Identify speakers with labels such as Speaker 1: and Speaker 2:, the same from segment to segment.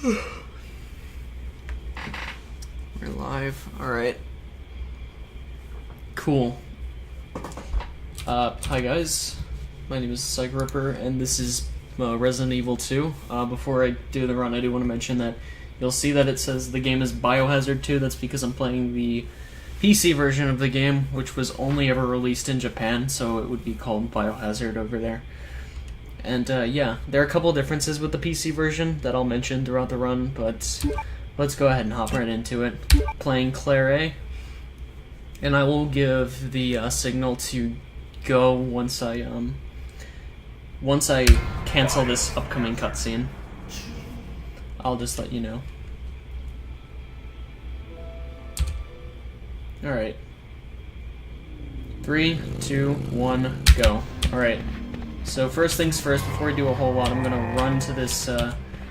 Speaker 1: We're live. Alright. Cool. Hi guys. My name is Thepsychoripper, and this is Resident Evil 2. Before I do the run, I do want to mention that you'll see that it says the game is Biohazard 2. That's because I'm playing the PC version of the game, which was only ever released in Japan, so it would be called Biohazard over there. And yeah, there are a couple of differences with the PC version that I'll mention throughout the run, but let's go ahead and hop right into it. Playing Claire A, and I will give the signal to go once I cancel this upcoming cutscene. I'll just let you know. Alright. 3, 2, 1, go. Alright. So first things first, before we do a whole lot, I'm gonna run to this,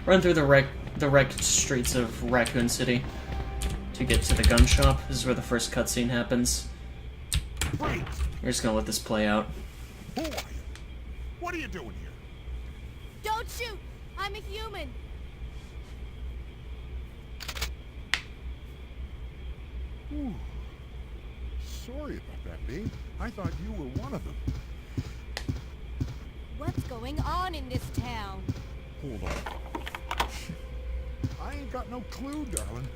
Speaker 1: run through the wrecked streets of Raccoon City to get to the gun shop. This is where the first cutscene happens. We're just gonna let this play out.
Speaker 2: Who are you? What are you doing here?
Speaker 3: Don't shoot! I'm a human!
Speaker 2: Ooh. Sorry about that, babe. I thought you were one of them.
Speaker 3: What's going on in this town?
Speaker 2: Hold on. I ain't got no clue, darling.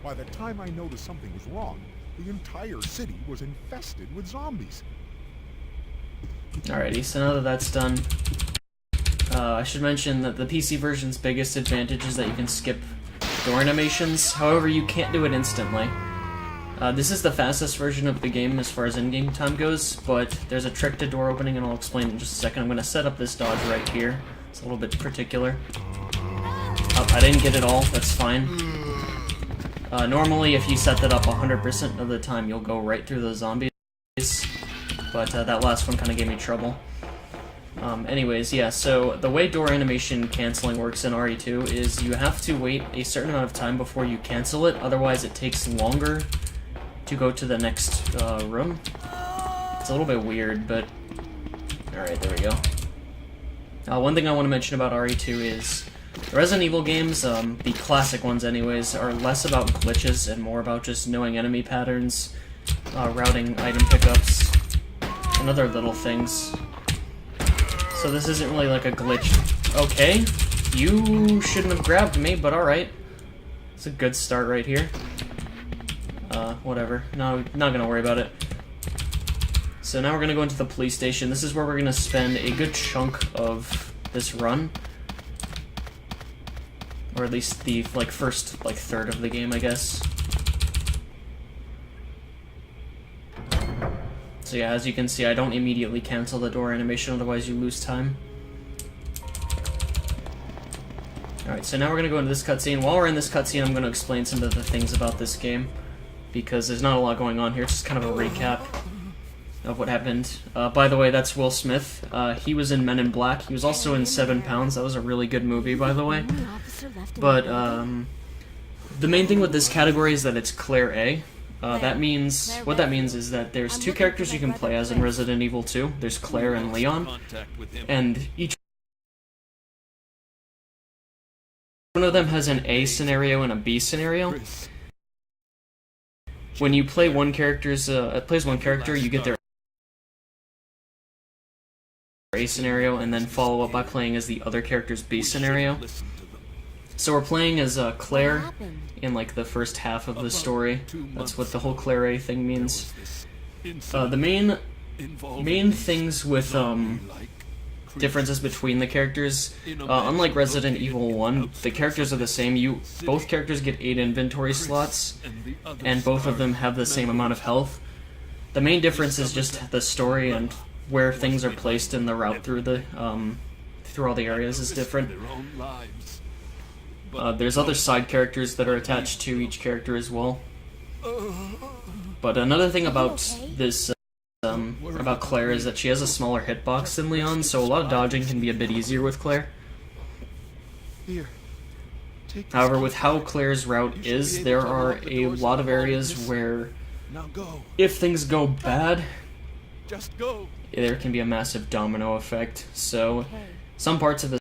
Speaker 2: By the time I noticed something was wrong, the entire city was infested with zombies.
Speaker 1: Alrighty, so now that that's done, I should mention that the PC version's biggest advantage is that you can skip door animations. However, you can't do it instantly. This is the fastest version of the game as far as in-game time goes, but there's a trick to door opening, and I'll explain in just a second. I'm going to set up this dodge right here. It's a little bit particular. Oh, I didn't get it all. That's fine. Normally, if you set that up 100% of the time, you'll go right through those zombies, but that last one kind of gave me trouble. Anyways, yeah, so the way door animation canceling works in RE2 is you have to wait a certain amount of time before you cancel it, otherwise it takes longer to go to the next room. It's a little bit weird, but alright, there we go. One thing I want to mention about RE2 is the Resident Evil games, the classic ones anyways, are less about glitches and more about just knowing enemy patterns, routing item pickups, and other little things. So this isn't really like a glitch. Okay, you shouldn't have grabbed me, but alright. It's a good start right here. Whatever. No, not gonna worry about it. So now we're gonna go into the police station. This is where we're gonna spend a good chunk of this run. Or at least the, first, third of the game, I guess. So yeah, as you can see, I don't immediately cancel the door animation, otherwise you lose time. Alright, so now we're gonna go into this cutscene. While we're in this cutscene, I'm gonna explain some of the things about this game, because there's not a lot going on here. It's just kind of a recap of what happened. By the way, that's Will Smith. He was in Men in Black. He was also in 7 Pounds. That was a really good movie, by the way. But the main thing with this category is that it's Claire A. What that means is that there's 2 characters you can play as in Resident Evil 2. There's Claire and Leon, and each one of them has an A scenario and a B scenario. When you play one character's plays one character, you get their A scenario, and then follow up by playing as the other character's B scenario. So we're playing as Claire in the first half of the story. That's what the whole Claire A thing means. The main things with differences between the characters, unlike Resident Evil 1, the characters are the same. Both characters get 8 inventory slots, and both of them have the same amount of health. The main difference is just the story and where things are placed in the route through all the areas is different. There's other side characters that are attached to each character as well. But another thing about this, about Claire, is that she has a smaller hitbox than Leon, so a lot of dodging can be a bit easier with Claire. However, with how Claire's route is, there are a lot of areas where, if things go bad, there can be a massive domino effect. So, some parts of the